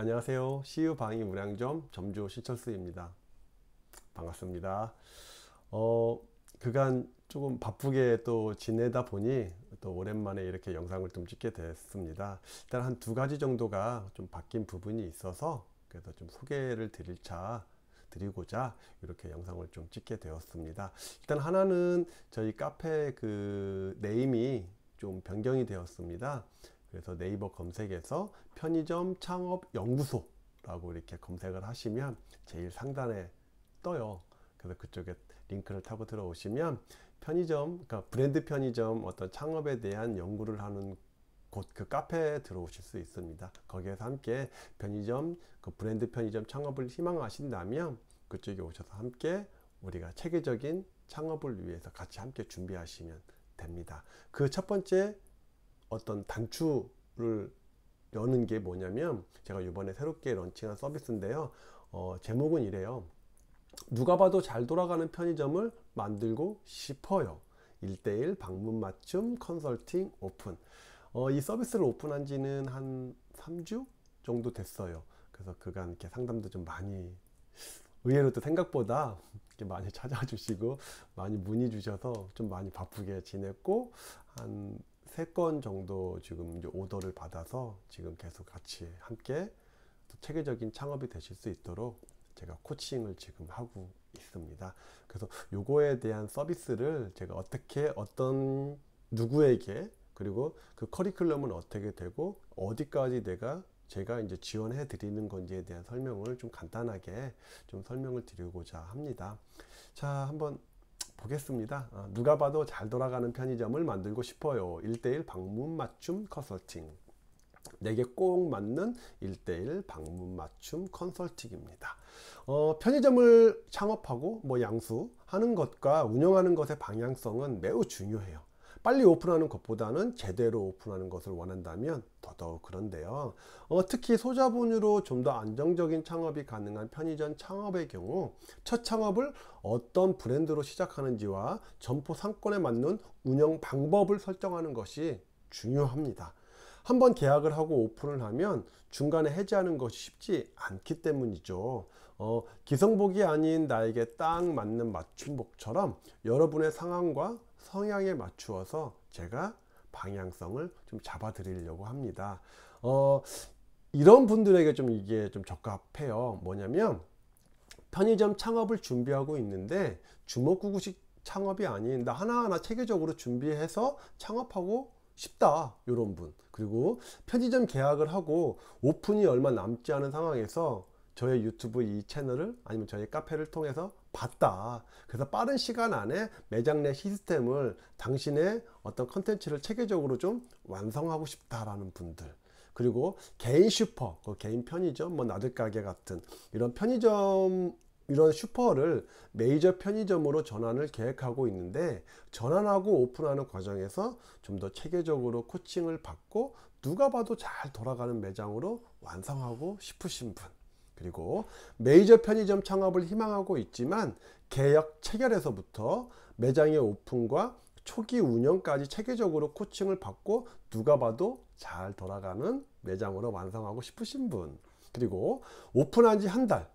안녕하세요. CU 방위 무량점 점주 신철수입니다. 반갑습니다. 그간 조금 바쁘게 또 지내다 보니 또 오랜만에 이렇게 영상을 좀 찍게 됐습니다. 일단 한 두 가지 정도가 좀 바뀐 부분이 있어서 그래서 좀 소개를 드리고자 이렇게 영상을 좀 찍게 되었습니다. 일단 하나는 저희 카페 그 네임이 좀 변경이 되었습니다. 그래서 네이버 검색에서 편의점 창업 연구소라고 이렇게 검색을 하시면 제일 상단에 떠요. 그래서 그쪽에 링크를 타고 들어오시면 편의점, 그러니까 브랜드 편의점 어떤 창업에 대한 연구를 하는 곳, 그 카페에 들어오실 수 있습니다. 거기에서 함께 편의점, 그 브랜드 편의점 창업을 희망하신다면 그쪽에 오셔서 함께 우리가 체계적인 창업을 위해서 같이 함께 준비하시면 됩니다. 그 첫 번째 어떤 단추를 여는 게 뭐냐면 제가 이번에 새롭게 런칭한 서비스인데요. 제목은 이래요. 누가 봐도 잘 돌아가는 편의점을 만들고 싶어요. 1대1 방문 맞춤 컨설팅 오픈. 이 서비스를 오픈한 지는 한 3주 정도 됐어요. 그래서 그간 이렇게 상담도 좀 많이, 의외로 또 생각보다 이렇게 많이 찾아주시고 많이 문의 주셔서 좀 많이 바쁘게 지냈고, 한 3건 정도 지금 이제 오더를 받아서 지금 계속 같이 함께 또 체계적인 창업이 되실 수 있도록 제가 코칭을 지금 하고 있습니다. 그래서 요거에 대한 서비스를 제가 어떻게 어떤 누구에게, 그리고 그 커리큘럼은 어떻게 되고 어디까지 제가 이제 지원해 드리는 건지에 대한 설명을 좀 간단하게 좀 설명을 드리고자 합니다. 자, 한번 보겠습니다. 누가 봐도 잘 돌아가는 편의점을 만들고 싶어요. 1대1 방문 맞춤 컨설팅. 내게 꼭 맞는 1대1 방문 맞춤 컨설팅입니다. 편의점을 창업하고 양수하는 것과 운영하는 것의 방향성은 매우 중요해요. 빨리 오픈하는 것보다는 제대로 오픈하는 것을 원한다면 더더욱 그런데요. 특히 소자본으로 좀 더 안정적인 창업이 가능한 편의점 창업의 경우 첫 창업을 어떤 브랜드로 시작하는지와 점포 상권에 맞는 운영 방법을 설정하는 것이 중요합니다. 한번 계약을 하고 오픈을 하면 중간에 해지하는 것이 쉽지 않기 때문이죠. 기성복이 아닌 나에게 딱 맞는 맞춤복처럼 여러분의 상황과 성향에 맞추어서 제가 방향성을 좀 잡아 드리려고 합니다. 이런 분들에게 좀 이게 좀 적합해요. 뭐냐면 편의점 창업을 준비하고 있는데 주먹구구식 창업이 아닌 나 하나하나 체계적으로 준비해서 창업하고 싶다, 이런 분. 그리고 편의점 계약을 하고 오픈이 얼마 남지 않은 상황에서 저의 유튜브 이 채널을 아니면 저희 카페를 통해서 봤다. 그래서 빠른 시간 안에 매장 내 시스템을, 당신의 어떤 컨텐츠를 체계적으로 좀 완성하고 싶다라는 분들. 그리고 개인 슈퍼, 개인 편의점, 나들 가게 같은 이런 편의점, 이런 슈퍼를 메이저 편의점으로 전환을 계획하고 있는데, 전환하고 오픈하는 과정에서 좀 더 체계적으로 코칭을 받고 누가 봐도 잘 돌아가는 매장으로 완성하고 싶으신 분, 그리고 메이저 편의점 창업을 희망하고 있지만 계약 체결에서부터 매장의 오픈과 초기 운영까지 체계적으로 코칭을 받고 누가 봐도 잘 돌아가는 매장으로 완성하고 싶으신 분, 그리고 오픈한 지 한 달,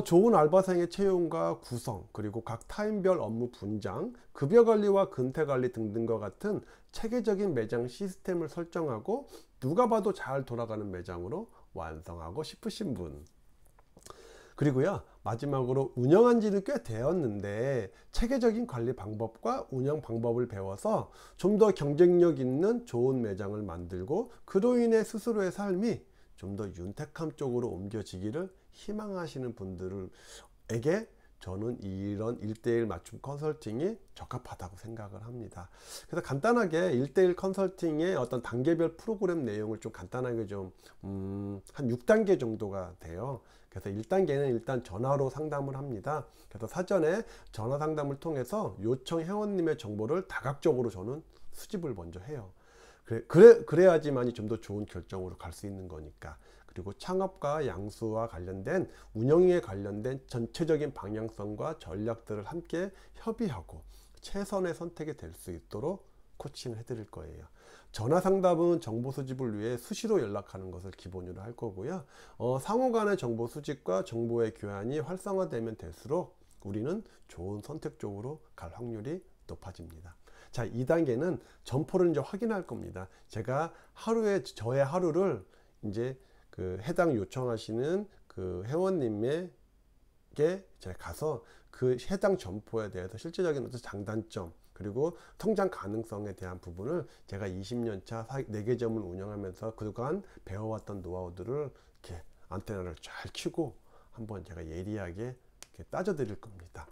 좋은 알바생의 채용과 구성, 그리고 각 타임별 업무 분장, 급여 관리와 근태 관리 등등과 같은 체계적인 매장 시스템을 설정하고 누가 봐도 잘 돌아가는 매장으로 완성하고 싶으신 분, 그리고요, 마지막으로 운영한 지는 꽤 되었는데 체계적인 관리 방법과 운영 방법을 배워서 좀 더 경쟁력 있는 좋은 매장을 만들고 그로 인해 스스로의 삶이 좀 더 윤택함 쪽으로 옮겨지기를 희망하시는 분들에게 저는 이런 1대1 맞춤 컨설팅이 적합하다고 생각을 합니다. 그래서 간단하게 1대1 컨설팅의 어떤 단계별 프로그램 내용을 좀 간단하게 한 6단계 정도가 돼요. 그래서 1단계는 일단 전화로 상담을 합니다. 그래서 사전에 전화 상담을 통해서 요청 회원님의 정보를 다각적으로 저는 수집을 먼저 해요. 그래야지만이 좀 더 좋은 결정으로 갈 수 있는 거니까. 그리고 창업과 양수와 관련된, 운영에 관련된 전체적인 방향성과 전략들을 함께 협의하고 최선의 선택이 될 수 있도록 코칭을 해드릴 거예요. 전화 상담은 정보 수집을 위해 수시로 연락하는 것을 기본으로 할 거고요. 상호 간의 정보 수집과 정보의 교환이 활성화되면 될수록 우리는 좋은 선택 쪽으로 갈 확률이 높아집니다. 자, 2단계는 점포를 이제 확인할 겁니다. 제가 하루에 저의 하루를 이제 그 해당 요청하시는 그 회원님에게 제가 가서 그 해당 점포에 대해서 실질적인 어떤 장단점 그리고 성장 가능성에 대한 부분을 제가 20년차 4개점을 운영하면서 그동안 배워왔던 노하우들을 이렇게 안테나를 잘 켜고 한번 제가 예리하게 이렇게 따져 드릴 겁니다.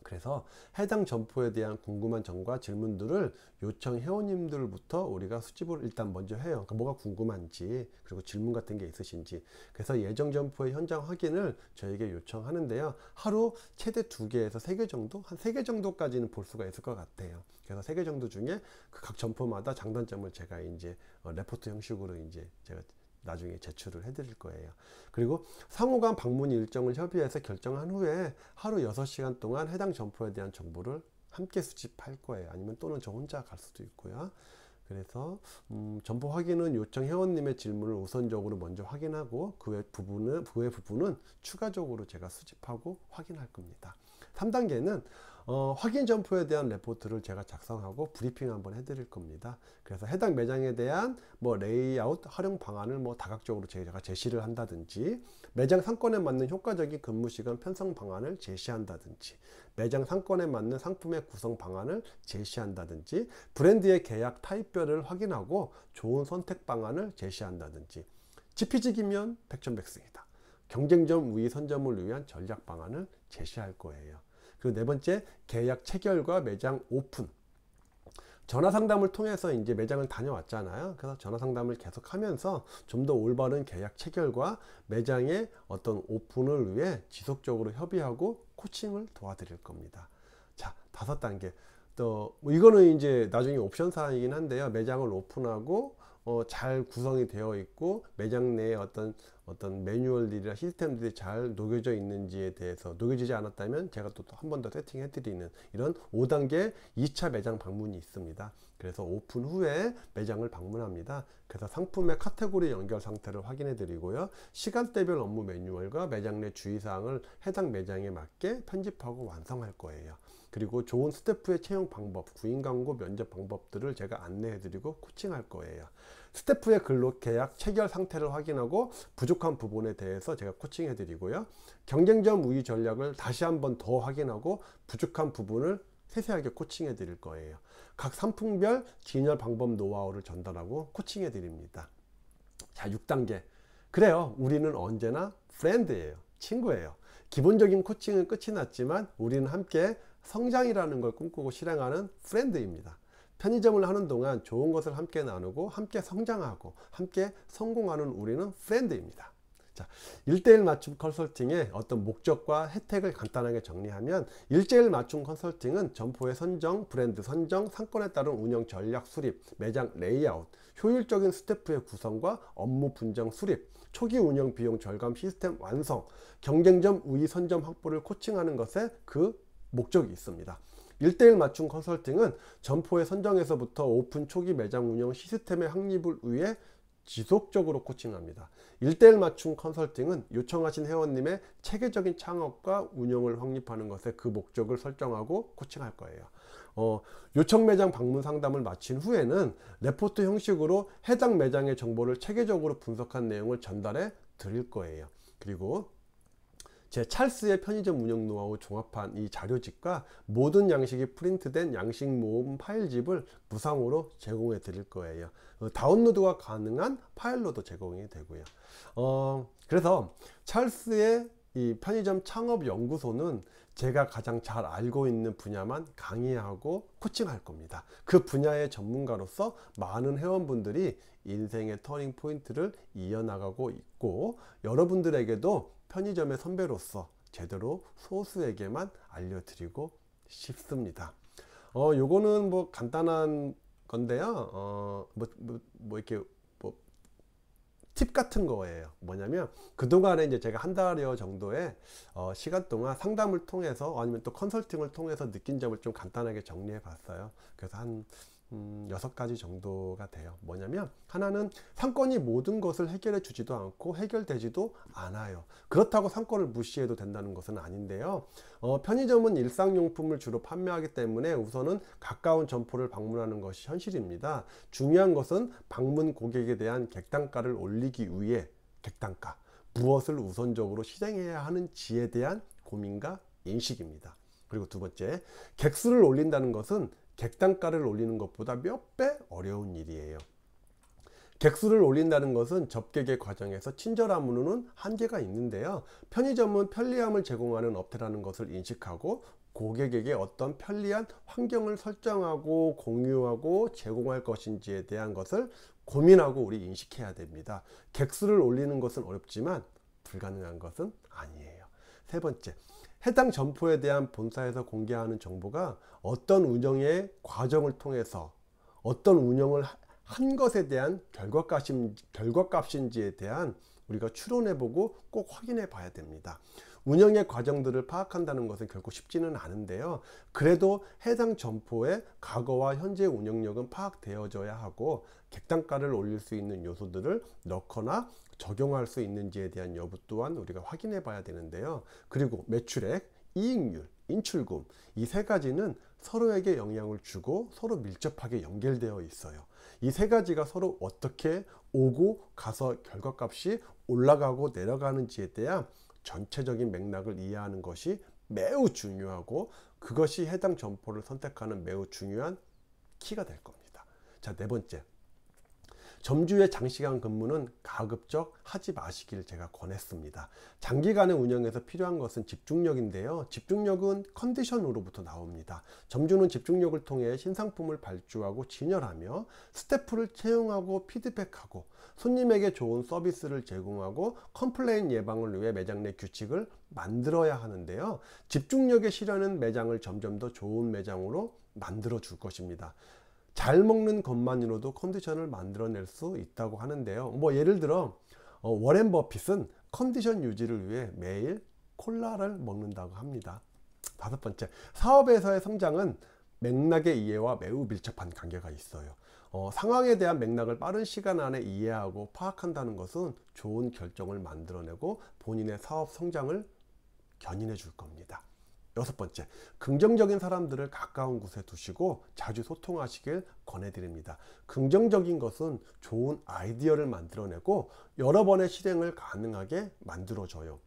그래서 해당 점포에 대한 궁금한 점과 질문들을 요청 회원님들부터 우리가 수집을 일단 먼저 해요. 그러니까 뭐가 궁금한지 그리고 질문 같은 게 있으신지. 그래서 예정 점포의 현장 확인을 저에게 요청하는데요. 하루 최대 2개에서 3개 정도? 한 3개 정도까지는 볼 수가 있을 것 같아요. 그래서 3개 정도 중에 그 각 점포마다 장단점을 제가 이제 레포트 형식으로 이제 제가 나중에 제출을 해드릴 거예요. 그리고 상호간 방문 일정을 협의해서 결정한 후에 하루 6시간 동안 해당 점포에 대한 정보를 함께 수집할 거예요. 아니면 또는 저 혼자 갈 수도 있고요. 그래서 점포 확인은 요청 회원님의 질문을 우선적으로 먼저 확인하고 그 외 부분은 추가적으로 제가 수집하고 확인할 겁니다. 3단계는 확인 점포에 대한 레포트를 제가 작성하고 브리핑 한번 해드릴 겁니다. 그래서 해당 매장에 대한 뭐 레이아웃 활용 방안을 뭐 다각적으로 제가 제시를 한다든지, 매장 상권에 맞는 효과적인 근무 시간 편성 방안을 제시한다든지, 매장 상권에 맞는 상품의 구성 방안을 제시한다든지, 브랜드의 계약 타입별을 확인하고 좋은 선택 방안을 제시한다든지, 지피지기면 백전백승이다. 경쟁점 우위 선점을 위한 전략 방안을 제시할 거예요. 그리고 4번째, 계약 체결과 매장 오픈. 전화 상담을 통해서 이제 매장을 다녀왔잖아요. 그래서 전화 상담을 계속 하면서 좀 더 올바른 계약 체결과 매장의 어떤 오픈을 위해 지속적으로 협의하고 코칭을 도와드릴 겁니다. 자, 5단계. 또 뭐 이거는 이제 나중에 옵션 사항이긴 한데요. 매장을 오픈하고 잘 구성이 되어 있고 매장 내에 어떤 매뉴얼들이나 시스템들이 잘 녹여져 있는지에 대해서, 녹여지지 않았다면 제가 또 한 번 더 세팅해 드리는 이런 5단계 2차 매장 방문이 있습니다. 그래서 오픈 후에 매장을 방문합니다. 그래서 상품의 카테고리 연결 상태를 확인해 드리고요. 시간대별 업무 매뉴얼과 매장 내 주의사항을 해당 매장에 맞게 편집하고 완성할 거예요. 그리고 좋은 스태프의 채용 방법, 구인 광고 면접 방법들을 제가 안내해 드리고 코칭할 거예요. 스태프의 근로 계약 체결 상태를 확인하고 부족한 부분에 대해서 제가 코칭해 드리고요. 경쟁점 우위 전략을 다시 한번 더 확인하고 부족한 부분을 세세하게 코칭해 드릴 거예요. 각 상품별 진열 방법 노하우를 전달하고 코칭해 드립니다. 자, 6단계. 그래요. 우리는 언제나 프렌드예요. 친구예요. 기본적인 코칭은 끝이 났지만 우리는 함께 성장이라는 걸 꿈꾸고 실행하는 프렌드입니다. 편의점을 하는 동안 좋은 것을 함께 나누고 함께 성장하고 함께 성공하는 우리는 프렌드입니다. 자, 1:1 맞춤 컨설팅의 어떤 목적과 혜택을 간단하게 정리하면, 1:1 맞춤 컨설팅은 점포의 선정, 브랜드 선정, 상권에 따른 운영 전략 수립, 매장 레이아웃, 효율적인 스태프의 구성과 업무 분장 수립, 초기 운영 비용 절감 시스템 완성, 경쟁점 우위 선점 확보를 코칭하는 것에 그 목적이 있습니다. 1:1 맞춤 컨설팅은 점포의 선정에서부터 오픈 초기 매장 운영 시스템의 확립을 위해 지속적으로 코칭합니다. 1:1 맞춤 컨설팅은 요청하신 회원님의 체계적인 창업과 운영을 확립하는 것에 그 목적을 설정하고 코칭할 거예요. 요청 매장 방문 상담을 마친 후에는 레포트 형식으로 해당 매장의 정보를 체계적으로 분석한 내용을 전달해 드릴 거예요. 그리고 제 찰스의 편의점 운영 노하우 종합한 이 자료집과 모든 양식이 프린트된 양식 모음 파일집을 무상으로 제공해 드릴 거예요. 다운로드가 가능한 파일로도 제공이 되고요. 그래서 찰스의 이 편의점 창업 연구소는 제가 가장 잘 알고 있는 분야만 강의하고 코칭할 겁니다. 그 분야의 전문가로서 많은 회원분들이 인생의 터닝 포인트를 이어나가고 있고, 여러분들에게도 편의점의 선배로서 제대로 소수에게만 알려드리고 싶습니다. 요거는 뭐 간단한 건데요. 이렇게 팁 같은 거예요. 뭐냐면, 그동안에 이제 제가 한 달여 정도의 시간 동안 상담을 통해서 아니면 또 컨설팅을 통해서 느낀 점을 좀 간단하게 정리해 봤어요. 그래서 한 6가지 정도가 돼요. 뭐냐면 하나는 상권이 모든 것을 해결해 주지도 않고 해결되지도 않아요. 그렇다고 상권을 무시해도 된다는 것은 아닌데요. 편의점은 일상용품을 주로 판매하기 때문에 우선은 가까운 점포를 방문하는 것이 현실입니다. 중요한 것은 방문 고객에 대한 객단가를 올리기 위해 객단가, 무엇을 우선적으로 실행해야 하는지에 대한 고민과 인식입니다. 그리고 두 번째, 객수를 올린다는 것은 객단가를 올리는 것보다 몇 배 어려운 일이에요. 객수를 올린다는 것은 접객의 과정에서 친절함으로는 한계가 있는데요. 편의점은 편리함을 제공하는 업체라는 것을 인식하고 고객에게 어떤 편리한 환경을 설정하고 공유하고 제공할 것인지에 대한 것을 고민하고 우리 인식해야 됩니다. 객수를 올리는 것은 어렵지만 불가능한 것은 아니에요. 세 번째, 해당 점포에 대한 본사에서 공개하는 정보가 어떤 운영의 과정을 통해서 어떤 운영을 한 것에 대한 결과값인지에 대한 우리가 추론해보고 꼭 확인해 봐야 됩니다. 운영의 과정들을 파악한다는 것은 결코 쉽지는 않은데요. 그래도 해당 점포의 과거와 현재 운영력은 파악되어져야 하고 객단가를 올릴 수 있는 요소들을 넣거나 적용할 수 있는지에 대한 여부 또한 우리가 확인해 봐야 되는데요. 그리고 매출액, 이익률, 인출금, 이 세 가지는 서로에게 영향을 주고 서로 밀접하게 연결되어 있어요. 이 세 가지가 서로 어떻게 오고 가서 결과값이 올라가고 내려가는지에 대한 전체적인 맥락을 이해하는 것이 매우 중요하고 그것이 해당 점포를 선택하는 매우 중요한 키가 될 겁니다. 자, 네 번째, 점주의 장시간 근무는 가급적 하지 마시길 제가 권했습니다. 장기간의 운영에서 필요한 것은 집중력인데요. 집중력은 컨디션으로부터 나옵니다. 점주는 집중력을 통해 신상품을 발주하고 진열하며 스태프를 채용하고 피드백하고 손님에게 좋은 서비스를 제공하고 컴플레인 예방을 위해 매장 내 규칙을 만들어야 하는데요. 집중력의 실현은 매장을 점점 더 좋은 매장으로 만들어 줄 것입니다. 잘 먹는 것만으로도 컨디션을 만들어낼 수 있다고 하는데요. 예를 들어 워렌 버핏은 컨디션 유지를 위해 매일 콜라를 먹는다고 합니다. 다섯 번째, 사업에서의 성장은 맥락의 이해와 매우 밀접한 관계가 있어요. 상황에 대한 맥락을 빠른 시간 안에 이해하고 파악한다는 것은 좋은 결정을 만들어내고 본인의 사업 성장을 견인해 줄 겁니다. 여섯 번째, 긍정적인 사람들을 가까운 곳에 두시고 자주 소통하시길 권해드립니다. 긍정적인 것은 좋은 아이디어를 만들어내고 여러 번의 실행을 가능하게 만들어줘요.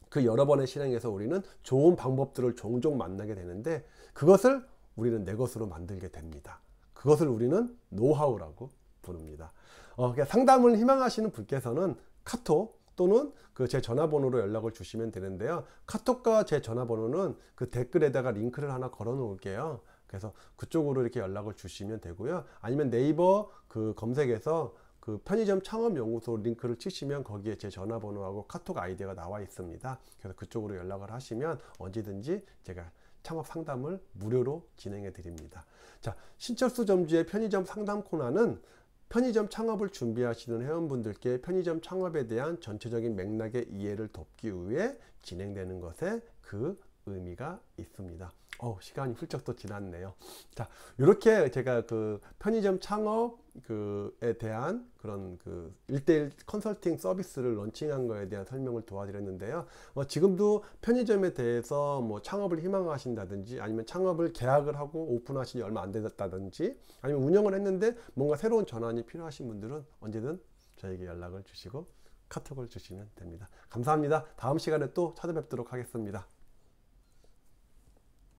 그 여러 번의 실행에서 우리는 좋은 방법들을 종종 만나게 되는데 그것을 우리는 내 것으로 만들게 됩니다. 그것을 우리는 노하우라고 부릅니다. 상담을 희망하시는 분께서는 카톡 또는 제 전화번호로 연락을 주시면 되는데요. 카톡과 제 전화번호는 그 댓글에다가 링크를 하나 걸어 놓을게요. 그래서 그쪽으로 이렇게 연락을 주시면 되고요. 아니면 네이버 검색에서 편의점 창업연구소 링크를 치시면 거기에 제 전화번호하고 카톡 아이디가 나와 있습니다. 그래서 그쪽으로 연락을 하시면 언제든지 제가 창업 상담을 무료로 진행해 드립니다. 자, 신철수 점주의 편의점 상담 코너는 편의점 창업을 준비하시는 회원분들께 편의점 창업에 대한 전체적인 맥락의 이해를 돕기 위해 진행되는 것에 그 의미가 있습니다. 시간이 훌쩍 또 지났네요. 자, 이렇게 제가 편의점 창업에 대한 그런 1:1 컨설팅 서비스를 런칭한 거에 대한 설명을 도와드렸는데요. 지금도 편의점에 대해서 창업을 희망하신다든지 아니면 창업을 계약을 하고 오픈하신 지 얼마 안 됐다든지 아니면 운영을 했는데 뭔가 새로운 전환이 필요하신 분들은 언제든 저에게 연락을 주시고 카톡을 주시면 됩니다. 감사합니다. 다음 시간에 또 찾아뵙도록 하겠습니다.